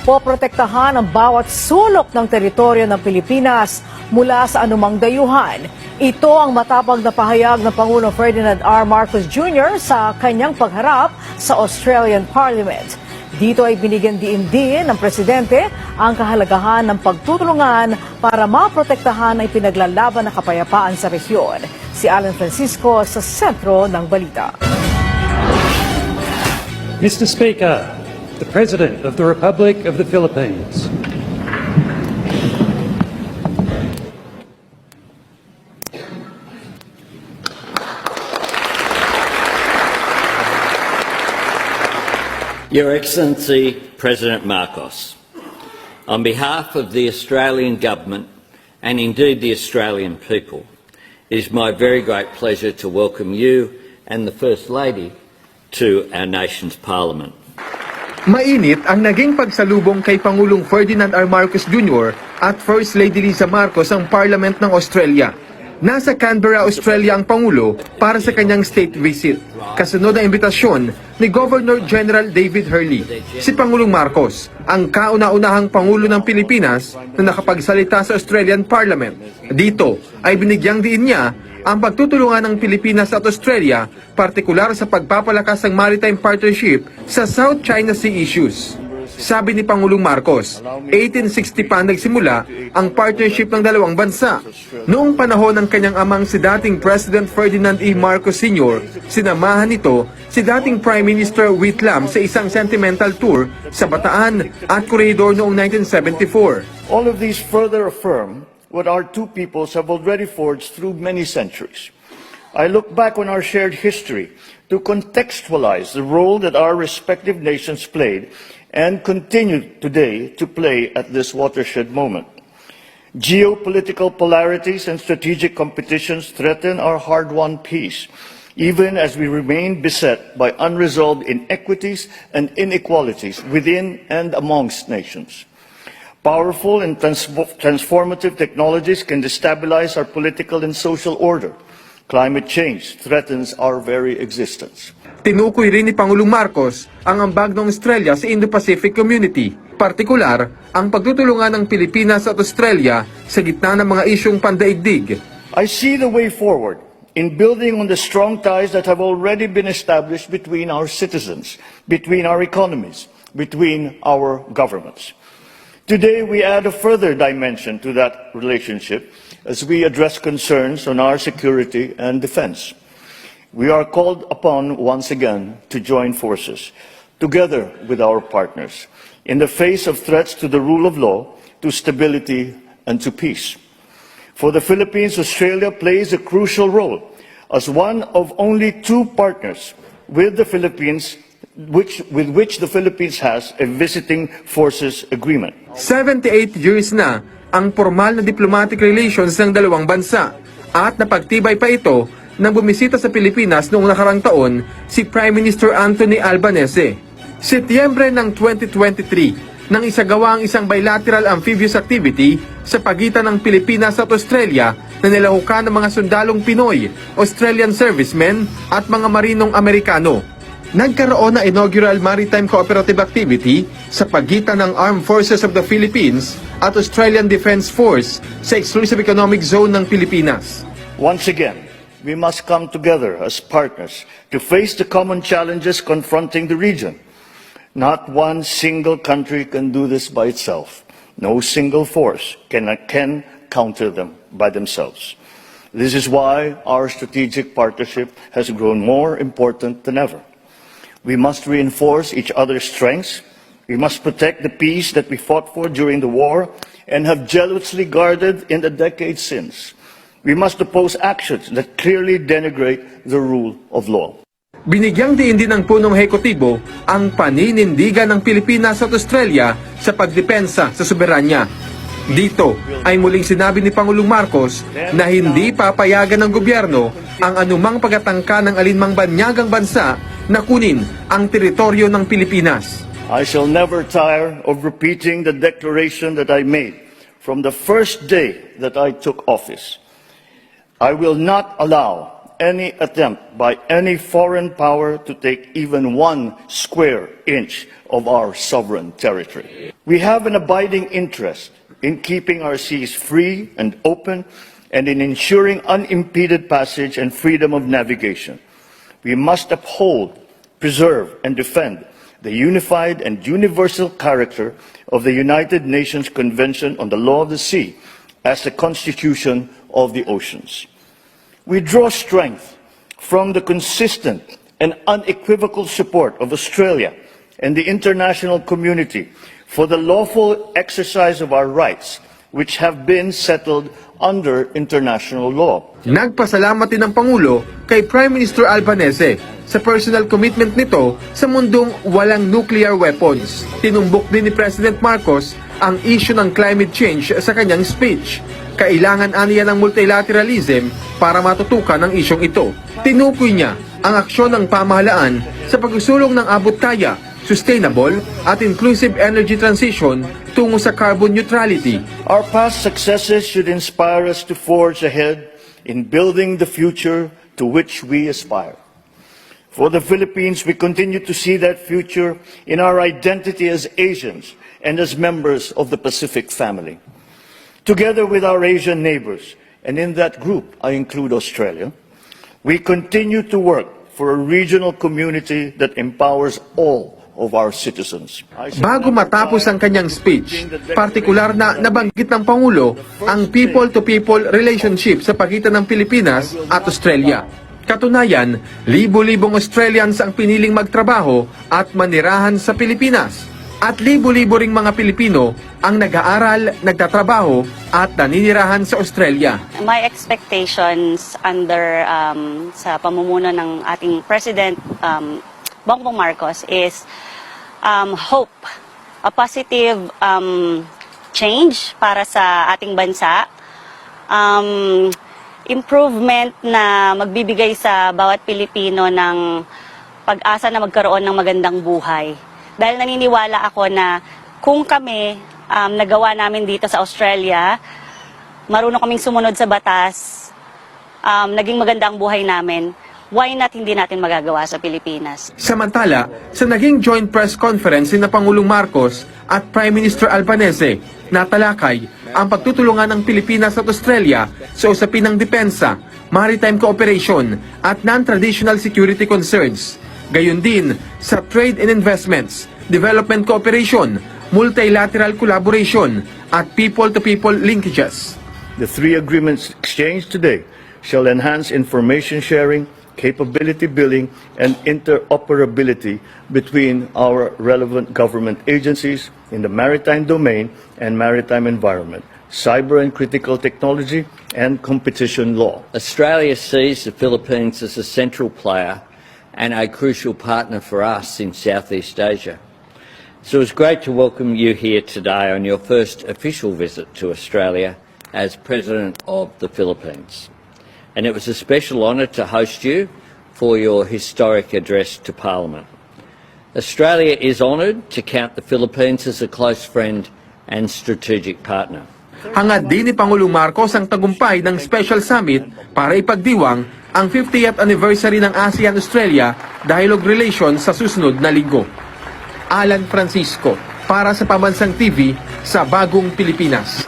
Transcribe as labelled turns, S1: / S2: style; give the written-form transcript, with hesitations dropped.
S1: Poprotektahan ang bawat sulok ng teritoryo ng Pilipinas mula sa anumang dayuhan. Ito ang matapang na pahayag ng Pangulong Ferdinand R. Marcos Jr. sa kanyang pagharap sa Australian Parliament. Dito ay binigyan diin ng Presidente ang kahalagahan ng pagtutulungan para maprotektahan ang pinaglalaban na kapayapaan sa rehiyon. Si Alan Francisco sa sentro ng balita.
S2: Mr. Speaker, the President of the Republic of the Philippines.
S3: Your Excellency, President Marcos, on behalf of the Australian Government and indeed the Australian people, it is my very great pleasure to welcome you and the First Lady to our nation's Parliament.
S4: Mainit ang naging pagsalubong kay Pangulong Ferdinand R. Marcos Jr. at First Lady Liza Marcos ang Parliament ng Australia. Nasa Canberra, Australia ang Pangulo para sa kanyang state visit. Kasunod ang imbitasyon ni Governor General David Hurley. Si Pangulong Marcos, ang kauna-unahang Pangulo ng Pilipinas na nakapagsalita sa Australian Parliament. Dito ay binigyang diin niya ang pagtutulungan ng Pilipinas at Australia, partikular sa pagpapalakas ng maritime partnership sa South China Sea issues. Sabi ni Pangulong Marcos, 1860 pa nagsimula ang partnership ng dalawang bansa. Noong panahon ng kanyang amang si dating President Ferdinand E. Marcos Sr., sinamahan nito si dating Prime Minister Whit Lam sa isang sentimental tour sa Bataan at Corridor noong 1974.
S5: All of these further affirm what our two peoples have already forged through many centuries. I look back on our shared history to contextualize the role that our respective nations played and continue today to play at this watershed moment. Geopolitical polarities and strategic competitions threaten our hard-won peace, even as we remain beset by unresolved inequities and inequalities within and amongst nations. Powerful and transformative technologies can destabilize our political and social order. Climate change threatens our very existence.
S4: Tinukoy rin ni Pangulong Marcos ang ambag ng Australia sa Indo-Pacific Community, partikular ang pagtutulungan ng Pilipinas at Australia sa gitna ng mga isyong pandaigdig.
S5: I see the way forward in building on the strong ties that have already been established between our citizens, between our economies, between our governments. Today, we add a further dimension to that relationship as we address concerns on our security and defense. We are called upon once again to join forces, together with our partners, in the face of threats to the rule of law, to stability, and to peace. For the Philippines, Australia plays a crucial role as one of only two partners with the Philippines with which the Philippines has a visiting forces agreement.
S4: 78 years na ang formal na diplomatic relations ng dalawang bansa at napagtibay pa ito nang bumisita sa Pilipinas noong nakarang taon si Prime Minister Anthony Albanese. Setyembre ng 2023 nang isagawa ang isang bilateral amphibious activity sa pagitan ng Pilipinas at Australia na nilahukan ng mga sundalong Pinoy, Australian servicemen at mga marinong Amerikano. Nagkaroon na inaugural maritime cooperative activity sa pagitan ng Armed Forces of the Philippines at Australian Defence Force sa Exclusive Economic Zone ng Pilipinas.
S5: Once again, we must come together as partners to face the common challenges confronting the region. Not one single country can do this by itself. No single force can counter them by themselves. This is why our strategic partnership has grown more important than ever. We must reinforce each other's strengths. We must protect the peace that we fought for during the war and have jealously guarded in the decades since. We must oppose actions that clearly denigrate the rule of law.
S4: Binigyang diin din ng punong hekutibo ang paninindigan ng Pilipinas at Australia sa pagdepensa sa soberanya. Dito ay muling sinabi ni Pangulong Marcos na hindi papayagan ng gobyerno ang anumang pagtatangka ng alinmang banyagang bansa na kunin ang teritoryo ng Pilipinas.
S5: I shall never tire of repeating the declaration that I made from the first day that I took office. I will not allow any attempt by any foreign power to take even 1 square inch of our sovereign territory. We have an abiding interest in keeping our seas free and open and in ensuring unimpeded passage and freedom of navigation. We must uphold, preserve, and defend the unified and universal character of the United Nations Convention on the Law of the Sea as the constitution of the oceans. We draw strength from the consistent and unequivocal support of Australia and the international community for the lawful exercise of our rights, which have been settled under international law.
S4: Nagpasalamat din ng Pangulo kay Prime Minister Albanese sa personal commitment nito sa mundong walang nuclear weapons. Tinumbok din ni President Marcos ang issue ng climate change sa kanyang speech. Kailangan aniya ng multilateralism para matutukan ang isyong ito. Tinukoy niya ang aksyon ng pamahalaan sa pagsusulong ng abot-kaya, sustainable at inclusive energy transition tungo sa carbon neutrality.
S5: Our past successes should inspire us to forge ahead in building the future to which we aspire. For the Philippines, we continue to see that future in our identity as Asians and as members of the Pacific family. Together with our Asian neighbors, and in that group I include Australia, we continue to work for a regional community that empowers all of our citizens.
S4: Bago matapos ang kanyang speech, partikular na nabanggit ng Pangulo ang people-to-people relationship sa pagitan ng Pilipinas at Australia. Katunayan, libo-libong Australians ang piniling magtrabaho at manirahan sa Pilipinas. At libo-libo ring mga Pilipino ang nag-aaral, nagtatrabaho at naninirahan sa Australia.
S6: My expectations under sa pamumuno ng ating President Bongbong Marcos is hope, a positive change para sa ating bansa, improvement na magbibigay sa bawat Pilipino ng pag-asa na magkaroon ng magandang buhay. Dahil naniniwala ako na kung kami nagawa namin dito sa Australia, marunong kaming sumunod sa batas, naging maganda ang buhay namin, why not hindi natin magagawa sa Pilipinas?
S4: Samantala, sa naging joint press conference ni Pangulong Marcos at Prime Minister Albanese, natalakay ang pagtutulungan ng Pilipinas at Australia sa usapin ng depensa, maritime cooperation at non-traditional security concerns. Gayon din sa trade and investments, development cooperation, multilateral collaboration at people-to-people linkages.
S5: The 3 agreements exchanged today shall enhance information sharing, capability building, and interoperability between our relevant government agencies in the maritime domain and maritime environment, cyber and critical technology, and competition law.
S3: Australia sees the Philippines as a central player and a crucial partner for us in Southeast Asia. So it's great to welcome you here today on your first official visit to Australia as President of the Philippines. And it was a special honour to host you for your historic address to Parliament. Australia is honoured to count the Philippines as a close friend and strategic partner.
S4: Hangad din ni Pangulong Marcos ang tagumpay ng Special Summit para ipagdiwang ang 50th anniversary ng ASEAN-Australia Dialogue Relations sa susunod na linggo. Alan Francisco, para sa Pambansang TV sa Bagong Pilipinas.